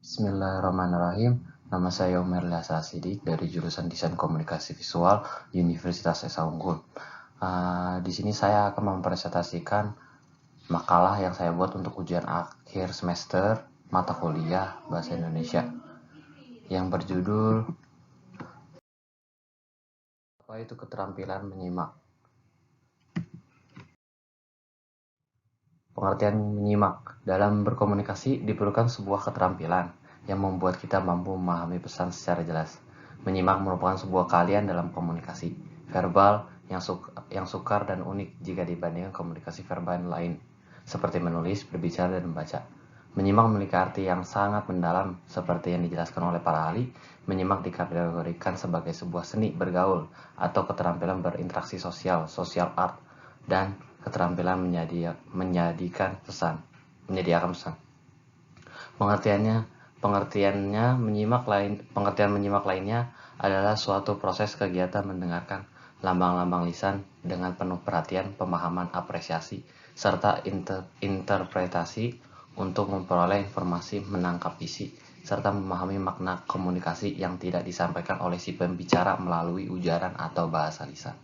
Bismillahirrahmanirrahim. Nama saya Omer Lyasa Sidik dari jurusan Desain Komunikasi Visual Universitas Esa Unggul. Di sini saya akan mempresentasikan makalah yang saya buat untuk ujian akhir semester mata kuliah Bahasa Indonesia yang berjudul apa itu keterampilan menyimak. Pengertian menyimak dalam berkomunikasi diperlukan sebuah keterampilan yang membuat kita mampu memahami pesan secara jelas. Menyimak merupakan sebuah keahlian dalam komunikasi verbal yang sukar dan unik jika dibandingkan komunikasi verbal lain, seperti menulis, berbicara, dan membaca. Menyimak memiliki arti yang sangat mendalam, seperti yang dijelaskan oleh para ahli. Menyimak dikategorikan sebagai sebuah seni bergaul atau keterampilan berinteraksi sosial, social art, dan keterampilan menyediakan pesan. Pengertian menyimak lainnya adalah suatu proses kegiatan mendengarkan lambang-lambang lisan dengan penuh perhatian, pemahaman, apresiasi, serta interpretasi untuk memperoleh informasi, menangkap isi, serta memahami makna komunikasi yang tidak disampaikan oleh si pembicara melalui ujaran atau bahasa lisan.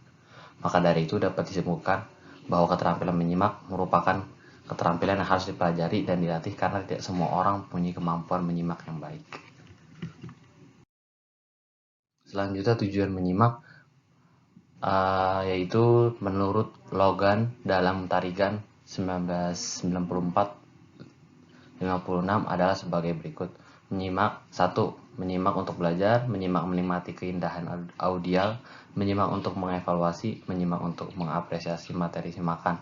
Maka dari itu dapat disimpulkan bahwa keterampilan menyimak merupakan keterampilan yang harus dipelajari dan dilatih karena tidak semua orang mempunyai kemampuan menyimak yang baik. Selanjutnya tujuan menyimak yaitu menurut Logan dalam Tarigan 1994-56 adalah sebagai berikut. Menyimak 1. Menyimak untuk belajar, menyimak menikmati keindahan audial, menyimak untuk mengevaluasi, menyimak untuk mengapresiasi materi simakan,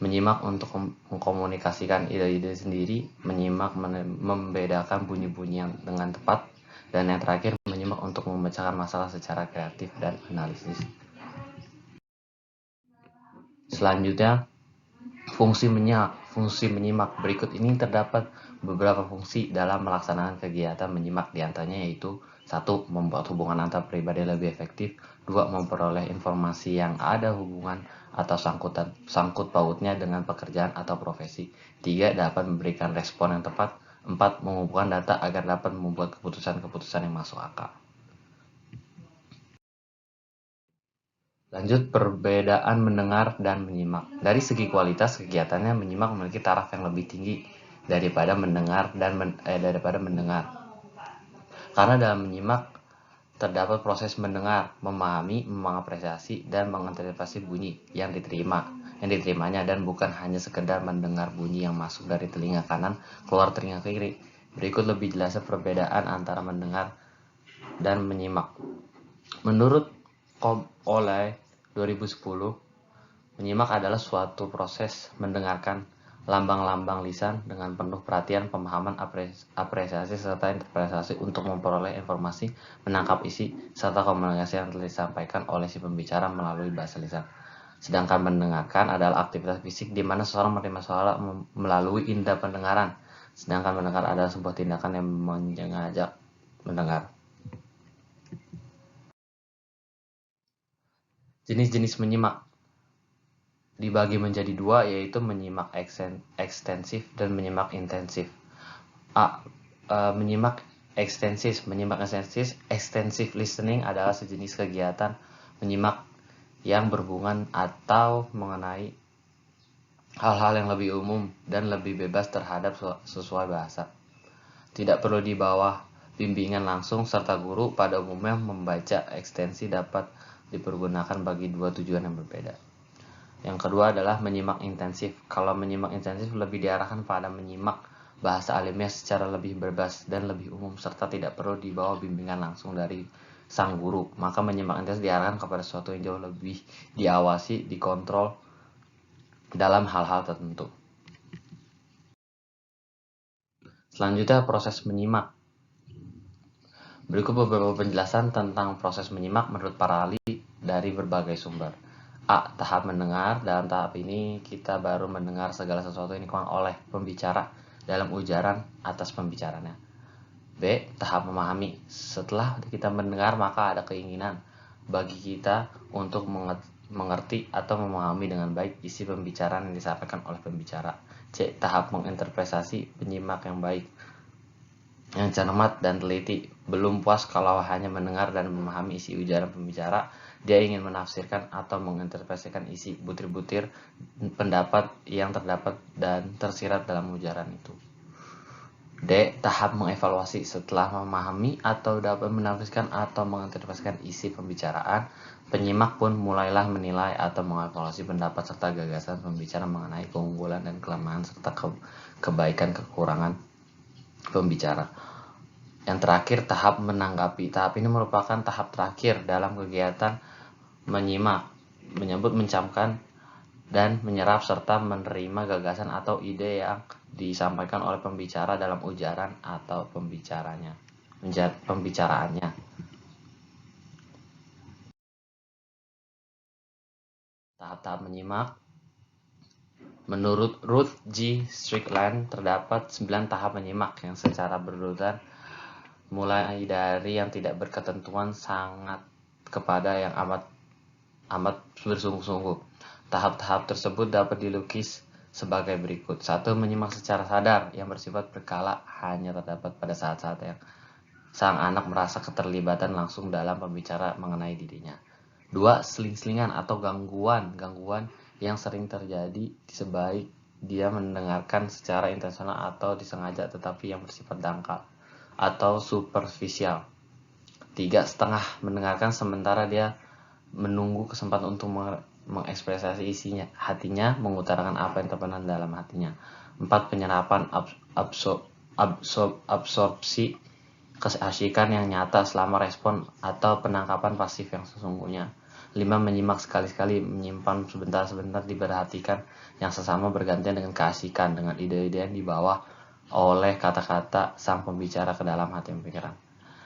menyimak untuk mengkomunikasikan ide-ide sendiri, menyimak membedakan bunyi-bunyi yang dengan tepat, dan yang terakhir menyimak untuk memecahkan masalah secara kreatif dan analisis. Selanjutnya, fungsi menyimak berikut ini terdapat beberapa fungsi dalam melaksanakan kegiatan menyimak, diantaranya yaitu 1. Membuat hubungan antar pribadi lebih efektif, 2. Memperoleh informasi yang ada hubungan atau sangkut pautnya dengan pekerjaan atau profesi, 3. Dapat memberikan respon yang tepat, 4. Mengumpulkan data agar dapat membuat keputusan-keputusan yang masuk akal. Lanjut, perbedaan mendengar dan menyimak. Dari segi kualitas kegiatannya, menyimak memiliki taraf yang lebih tinggi daripada mendengar Karena dalam menyimak terdapat proses mendengar, memahami, mengapresiasi, dan menginterpretasi bunyi yang diterimanya, dan bukan hanya sekedar mendengar bunyi yang masuk dari telinga kanan keluar telinga kiri. Berikut lebih jelasnya perbedaan antara mendengar dan menyimak. Menurut Cobb oleh 2010, menyimak adalah suatu proses mendengarkan lambang-lambang lisan dengan penuh perhatian, pemahaman, apresiasi, serta interpretasi untuk memperoleh informasi, menangkap isi, serta komunikasi yang telah disampaikan oleh si pembicara melalui bahasa lisan. Sedangkan mendengarkan adalah aktivitas fisik di mana seseorang menerima suara melalui indera pendengaran. Sedangkan mendengar adalah sebuah tindakan yang mengajak mendengar. Jenis-jenis menyimak dibagi menjadi dua, yaitu menyimak ekstensif dan menyimak intensif. Menyimak ekstensif. Extensive listening adalah sejenis kegiatan menyimak yang berhubungan atau mengenai hal-hal yang lebih umum dan lebih bebas terhadap sesuai bahasa. Tidak perlu di bawah bimbingan langsung serta guru. Pada umumnya membaca ekstensi dapat dipergunakan bagi dua tujuan yang berbeda. Yang kedua adalah menyimak intensif. Kalau menyimak intensif lebih diarahkan pada menyimak bahasa alamiah secara lebih bebas dan lebih umum serta tidak perlu dibawa bimbingan langsung dari sang guru. Maka menyimak intensif diarahkan kepada sesuatu yang jauh lebih diawasi, dikontrol dalam hal-hal tertentu. Selanjutnya, proses menyimak. Berikut beberapa penjelasan tentang proses menyimak menurut para ahli dari berbagai sumber. A. Tahap mendengar. Dalam tahap ini kita baru mendengar segala sesuatu yang dikeluarkan oleh pembicara dalam ujaran atas pembicaranya. B. Tahap memahami. Setelah kita mendengar maka ada keinginan bagi kita untuk mengerti atau memahami dengan baik isi pembicaraan yang disampaikan oleh pembicara. C. Tahap menginterpretasi. Penyimak yang baik yang cermat dan teliti. Belum puas kalau hanya mendengar dan memahami isi ujaran pembicara, dia ingin menafsirkan atau menginterpretasikan isi butir-butir pendapat yang terdapat dan tersirat dalam ujaran itu. D. Tahap mengevaluasi. Setelah memahami atau dapat menafsirkan atau menginterpretasikan isi pembicaraan, penyimak pun mulailah menilai atau mengevaluasi pendapat serta gagasan pembicara mengenai keunggulan dan kelemahan serta kebaikan kekurangan pembicara. Yang terakhir, tahap menanggapi. Tahap ini merupakan tahap terakhir dalam kegiatan menyimak, menyebut, mencamkan, dan menyerap serta menerima gagasan atau ide yang disampaikan oleh pembicara dalam ujaran atau pembicaraannya. Tahap-tahap menyimak. Menurut Ruth G. Strickland, terdapat 9 tahap menyimak yang secara berurutan, mulai dari yang tidak berketentuan sangat kepada yang amat bersungguh-sungguh. Tahap-tahap tersebut dapat dilukis sebagai berikut. 1. Menyimak secara sadar yang bersifat berkala, hanya terdapat pada saat-saat yang sang anak merasa keterlibatan langsung dalam pembicara mengenai dirinya. 2. Seling-selingan atau gangguan yang sering terjadi sebaik dia mendengarkan secara intensional atau disengaja tetapi yang bersifat dangkal atau superficial. 3. Setengah mendengarkan sementara dia menunggu kesempatan untuk mengekspresi isinya, hatinya, mengutarakan apa yang terpendam dalam hatinya. 4. Penyerapan absorpsi keasikan yang nyata selama respon atau penangkapan pasif yang sesungguhnya. 5. Menyimak sekali-sekali, menyimpan sebentar-sebentar, diperhatikan yang sesama bergantian dengan keasikan, dengan ide-ide yang dibawa oleh kata-kata sang pembicara ke dalam hati dan pikiran.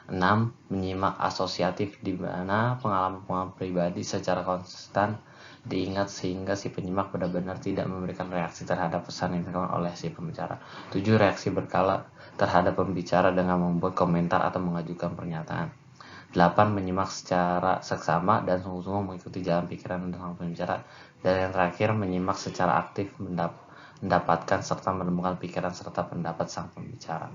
6. Menyimak asosiatif, di mana pengalaman pribadi secara konstan diingat sehingga si penyimak benar-benar tidak memberikan reaksi terhadap pesan yang disampaikan oleh si pembicara. 7. Reaksi berkala terhadap pembicara dengan membuat komentar atau mengajukan pernyataan. 8. Menyimak secara seksama dan sungguh-sungguh mengikuti jalan pikiran dan sang pembicara. Dan yang terakhir, menyimak secara aktif, mendapatkan serta menemukan pikiran serta pendapat sang pembicara.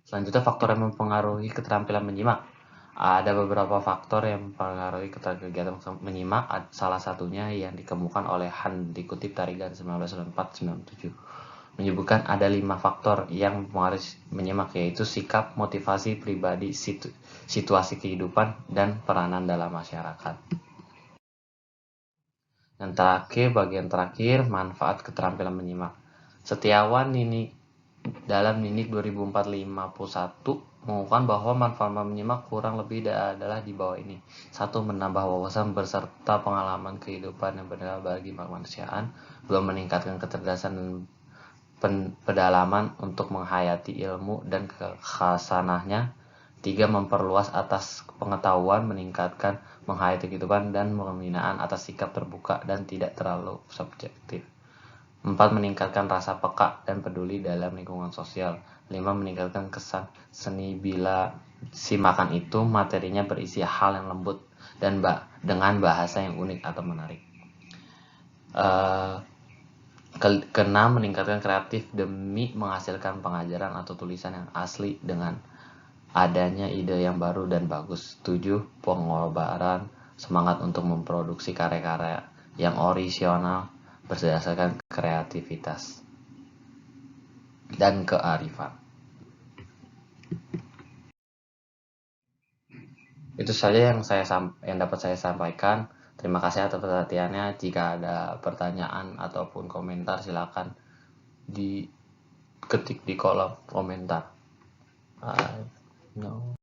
Selanjutnya, faktor yang mempengaruhi keterampilan menyimak. Ada beberapa faktor yang mempengaruhi kegiatan menyimak. Salah satunya yang dikemukakan oleh Han, dikutip dari 1994-97, menyebutkan ada 5 faktor yang mempengaruhi menyimak, yaitu sikap, motivasi pribadi, situasi kehidupan, dan peranan dalam masyarakat. Yang terakhir, bagian terakhir, manfaat keterampilan menyimak. Setiawan dalam Ninik 2051 mengungkapkan bahwa manfaat menyimak kurang lebih adalah di bawah ini. 1. Menambah wawasan beserta pengalaman kehidupan yang benar bagi kemanusiaan. 2. Meningkatkan kecerdasan dan pedalaman untuk menghayati ilmu dan kekhasanahnya. 3. Memperluas atas pengetahuan, meningkatkan menghayati kehidupan dan pembinaan atas sikap terbuka dan tidak terlalu subjektif. 4. Meningkatkan rasa peka dan peduli dalam lingkungan sosial. 5. Meningkatkan kesan seni bila si makan itu materinya berisi hal yang lembut dan dengan bahasa yang unik atau menarik. Keenam, meningkatkan kreatif demi menghasilkan pengajaran atau tulisan yang asli dengan adanya ide yang baru dan bagus. 7. Pengobaran semangat untuk memproduksi karya-karya yang orisinal berdasarkan kreativitas dan kearifan. Itu saja yang dapat saya sampaikan. Terima kasih atas perhatiannya. Jika ada pertanyaan ataupun komentar, silakan diketik di kolom komentar.